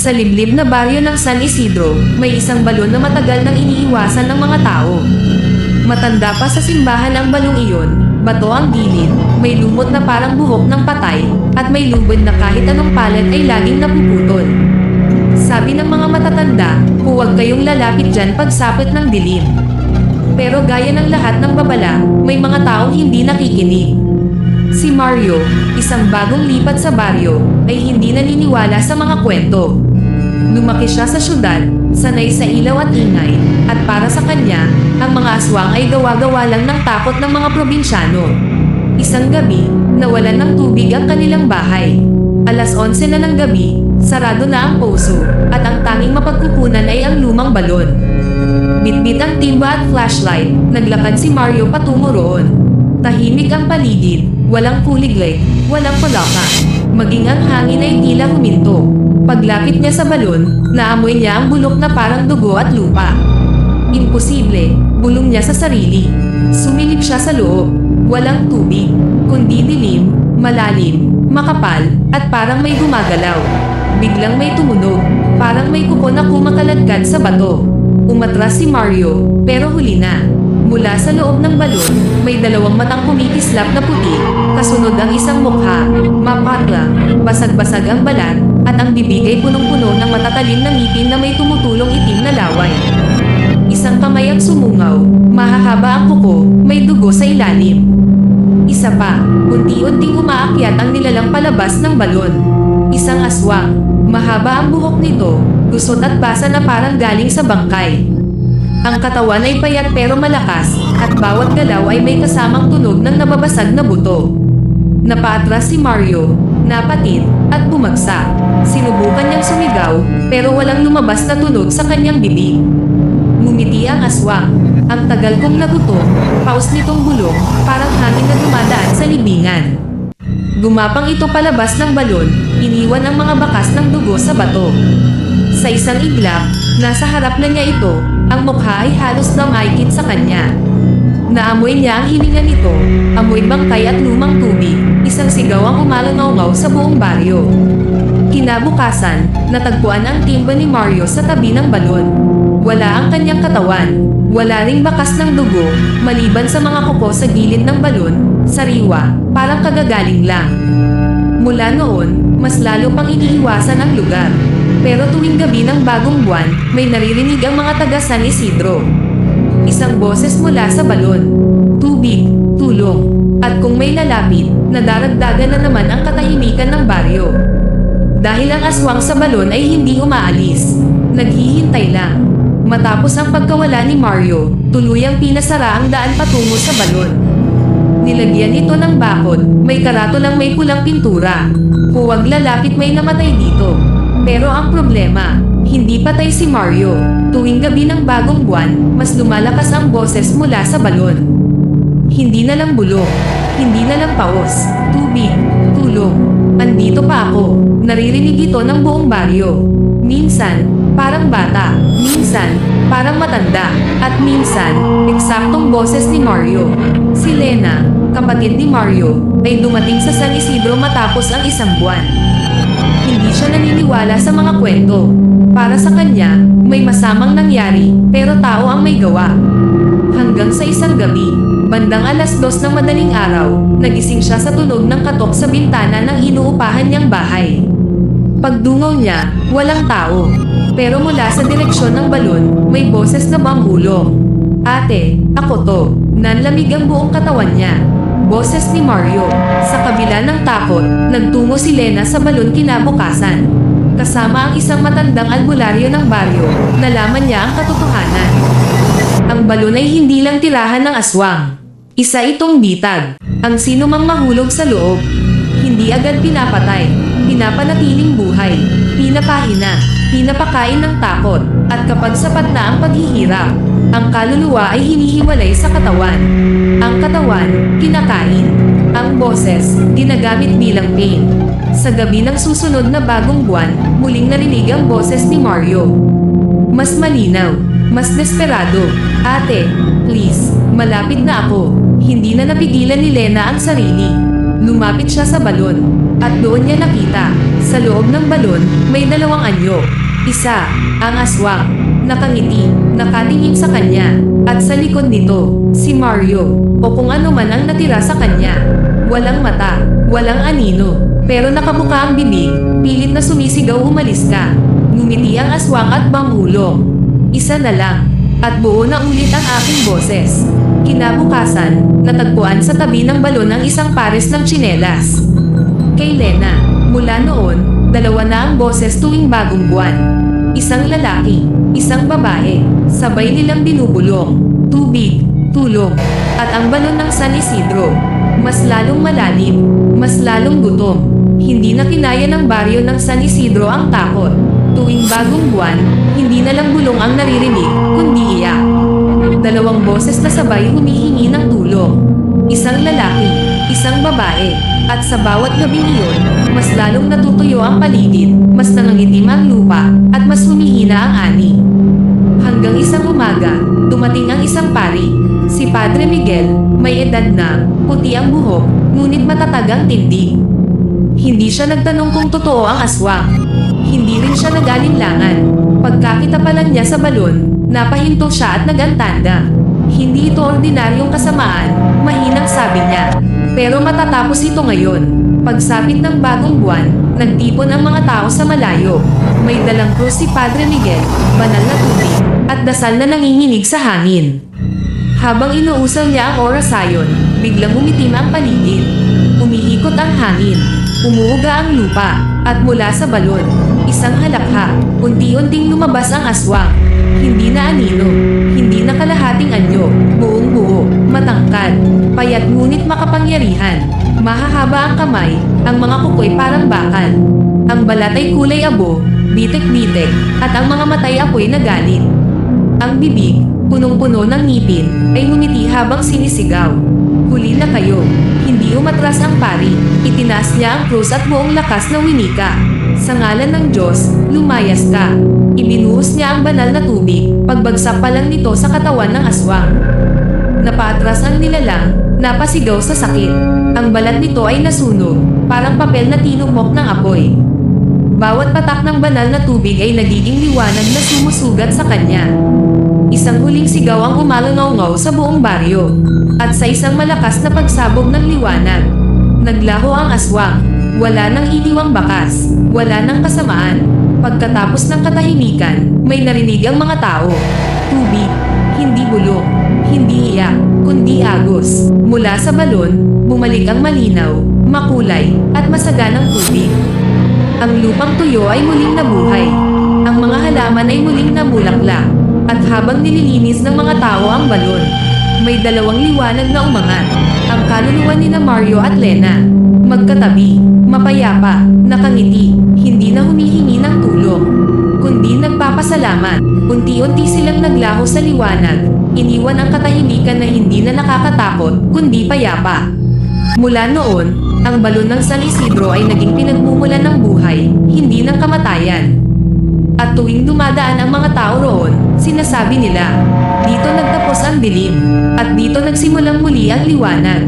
Sa liblib na baryo ng San Isidro, may isang balon na matagal nang iniiwasan ng mga tao. Matanda pa sa simbahan ang balong iyon, bato ang gilid, may lumot na parang buhok ng patay, at may lubid na kahit anong palet ay laging napuputol. Sabi ng mga matatanda, huwag kayong lalapit dyan pagsapit ng dilim. Pero gaya ng lahat ng babala, may mga taong hindi nakikinig. Si Mario, isang bagong lipat sa baryo, ay hindi naniniwala sa mga kwento. Lumaki siya sa syudad, sanay sa ilaw at ingay, at para sa kanya, ang mga aswang ay gawa-gawa lang ng takot ng mga probinsyano. Isang gabi, nawalan ng tubig ang kanilang bahay. Alas 11 na ng gabi, sarado na ang poso, at ang tanging mapagkukunan ay ang lumang balon. Bitbit ang timba at flashlight, naglakad si Mario patungo roon. Tahimik ang paligid, walang kuliglig, walang palaka. Maging ang hangin ay tila huminto. Paglapit niya sa balon, naamoy niya ang bulok na parang dugo at lupa. Imposible, bulong niya sa sarili. Sumilip siya sa loob. Walang tubig, kundi dilim, malalim, makapal, at parang may gumagalaw. Biglang may tumunog, parang may kuko na kumakaladkad sa bato. Umatras si Mario, pero huli na. Mula sa loob ng balon, may dalawang matang kumikislap na puti, kasunod ang isang mukha, mapatlang, basag-basag ang balat, at ang bibig ay punong-puno ng matatalim na ngipin na may tumutulong itim na laway. Isang kamay ang sumungaw, mahahaba ang kuko, may dugo sa ilalim. Isa pa, unti-unting umaakyat ang nilalang palabas ng balon. Isang aswang, mahaba ang buhok nito, gusot at basa na parang galing sa bangkay. Ang katawan ay payat pero malakas, at bawat galaw ay may kasamang tunog ng nababasag na buto. Napaatras si Mario, napatid, at bumagsak. Sinubukan niyang sumigaw, pero walang lumabas na tunog sa kanyang bibig. Ngumiti ang aswang. Ang tagal kong nagutom, paus nitong bulong, parang hangin na dumadaan sa libingan. Gumapang ito palabas ng balon, iniwan ang mga bakas ng dugo sa bato. Sa isang iglap, nasa harap na niya ito, ang mukha ay halos namaykit sa kanya. Naamoy niya ang hininga nito, amoy bangkay at lumang tubig, isang sigaw ang umalangaw-ngaw sa buong baryo. Kinabukasan, natagpuan ang timba ni Mario sa tabi ng balon. Wala ang kanyang katawan, wala ring bakas ng dugo, maliban sa mga kuko sa gilid ng balon, sariwa, parang kagagaling lang. Mula noon, mas lalo pang iniiwasan ang lugar. Pero tuwing gabi ng bagong buwan, may naririnig ang mga taga San Isidro. Isang boses mula sa balon. Tubig, tulong. At kung may lalapit, nadaragdagan na naman ang katahimikan ng baryo. Dahil ang aswang sa balon ay hindi umaalis. Naghihintay lang. Matapos ang pagkawala ni Mario, tuluyang pinasara ang daan patungo sa balon. Nilagyan ito ng bakod, may karatolang may pulang pintura. Huwag lalapit, may namatay dito. Pero ang problema, hindi patay si Mario. Tuwing gabi ng bagong buwan, mas lumalakas ang boses mula sa balon. Hindi na lang bulok, hindi na lang paos, tubig, tulong. Andito pa ako, naririnig ito ng buong baryo. Minsan, parang bata, minsan, parang matanda, at minsan, eksaktong boses ni Mario. Si Lena, kapatid ni Mario, ay dumating sa San Isidro matapos ang isang buwan. Hindi siya naniniwala sa mga kwento. Para sa kanya, may masamang nangyari, pero tao ang may gawa. Hanggang sa isang gabi, bandang alas 2 ng madaling araw, nagising siya sa tunog ng katok sa bintana ng inuupahan niyang bahay. Pagdungaw niya, walang tao. Pero mula sa direksyon ng balon, may boses na bambulong. Ate, ako to. Nanlamig ang buong katawan niya. Boses ni Mario. Sa kabila ng takot, nagtungo si Lena sa balon kinabukasan. Kasama ang isang matandang albularyo ng baryo, nalaman niya ang katotohanan. Ang balon ay hindi lang tirahan ng aswang. Isa itong bitag. Ang sino mang mahulog sa loob, hindi agad pinapatay, pinapanatiling buhay, pinapahina, pinapakain ng takot, at kapag sapat na ang paghihirap, ang kaluluwa ay hinihiwalay sa katawan. Ang katawan, kinakain. Ang boses, ginagamit bilang pain. Sa gabi ng susunod na bagong buwan, muling narinig ang boses ni Mario. Mas malinaw, mas desperado. Ate, please, malapit na ako. Hindi na napigilan ni Lena ang sarili. Lumapit siya sa balon. At doon niya nakita, sa loob ng balon, may dalawang anyo. Isa, ang aswang, nakangiti, nakatingin sa kanya, at sa likod nito, si Mario, o kung ano man ang natira sa kanya. Walang mata, walang anino, pero nakabuka ang bibig, pilit na sumisigaw umalis ka. Ngumiti ang aswang at bangulong. Isa na lang, at buo na ulit ang aking boses. Kinabukasan, natagpuan sa tabi ng balon ang isang pares ng tsinelas. Kay Lena, mula noon, dalawa na ang boses tuwing bagong buwan. Isang lalaki, isang babae, sabay nilang binubulong, tubig, tulong, at ang balon ng San Isidro. Mas lalong malalim, mas lalong gutom. Hindi na kinaya ng baryo ng San Isidro ang takot. Tuwing bagong buwan, hindi na lang bulong ang naririnig, kundi iyak. Dalawang boses na sabay humihingi ng tulong. Isang lalaki, isang babae, at sa bawat gabing iyon, mas lalong natutuyo ang paligid, mas nangangitim ang lupa, at mas humihina ang ani. Hanggang isang umaga, dumating ang isang pari. Si Padre Miguel, may edad na, puti ang buhok, ngunit matatag ang tindig. Hindi siya nagtanong kung totoo ang aswang. Hindi rin siya nag-alinlangan. Pagkakita pa lang niya sa balon, napahinto siya at nagantanda. Hindi ito ordinaryong kasamaan, mahinang sabi niya. Pero matatapos ito ngayon. Pagsapit ng bagong buwan, nagtipon ang mga tao sa malayo. May dalang krus si Padre Miguel, banal na tubig, at dasal na nanginginig sa hangin. Habang inuusaw niya ang orasayon, biglang umitim ang paligid. Umiikot ang hangin, umuuga ang lupa, at mula sa balon, isang halakha, unti-unting lumabas ang aswang. Hindi na anino, hindi na kalahating anyo, buong buo, matangkad, payat ngunit makapangyarihan. Mahahaba ang kamay, ang mga kukoy parang bakal. Ang balat ay kulay abo, bitek-bitek, at ang mga matay apoy na galit. Ang bibig, punong-puno ng ngipin, ay ngumiti habang sinisigaw. Huli na kayo. Hindi umatras ang pari, itinaas niya ang krus at buong lakas na winika. Sa ngalan ng Diyos, lumayas ka. Ibinuhos niya ang banal na tubig, pagbagsak pa lang nito sa katawan ng aswang. Napaatras ang nilalang, napasigaw sa sakit. Ang balat nito ay nasunog, parang papel na tinumok ng apoy. Bawat patak ng banal na tubig ay nagiging liwanag na sumusugat sa kanya. Isang huling sigaw ang umalangaw-ngaw sa buong baryo. At sa isang malakas na pagsabog ng liwanag, naglaho ang aswang. Wala nang iniwang bakas, wala nang kasamaan. Pagkatapos ng katahimikan, may narinig ang mga tao. Tubig, hindi bulong, hindi iyak, kundi agos. Mula sa balon, bumalik ang malinaw, makulay, at masaganang tubig. Ang lupang tuyo ay muling nabuhay. Ang mga halaman ay muling namulaklak. At habang nililinis ng mga tao ang balon, may dalawang liwanag na umangat. Ang kaluluwa ni Mario at Lena. Magkatabi, mapayapa, nakangiti, hindi na humihingi ng tulong, kundi nagpapasalamat. Unti-unti silang naglaho sa liwanag. Iniwan ang katahimikan na hindi na nakakatakot, kundi payapa. Mula noon, ang balon ng San Isidro ay naging pinagmumulan ng buhay, hindi ng kamatayan. At tuwing dumadaan ang mga tao roon, sinasabi nila, dito nagtapos ang dilim, at dito nagsimulang muli ang liwanag.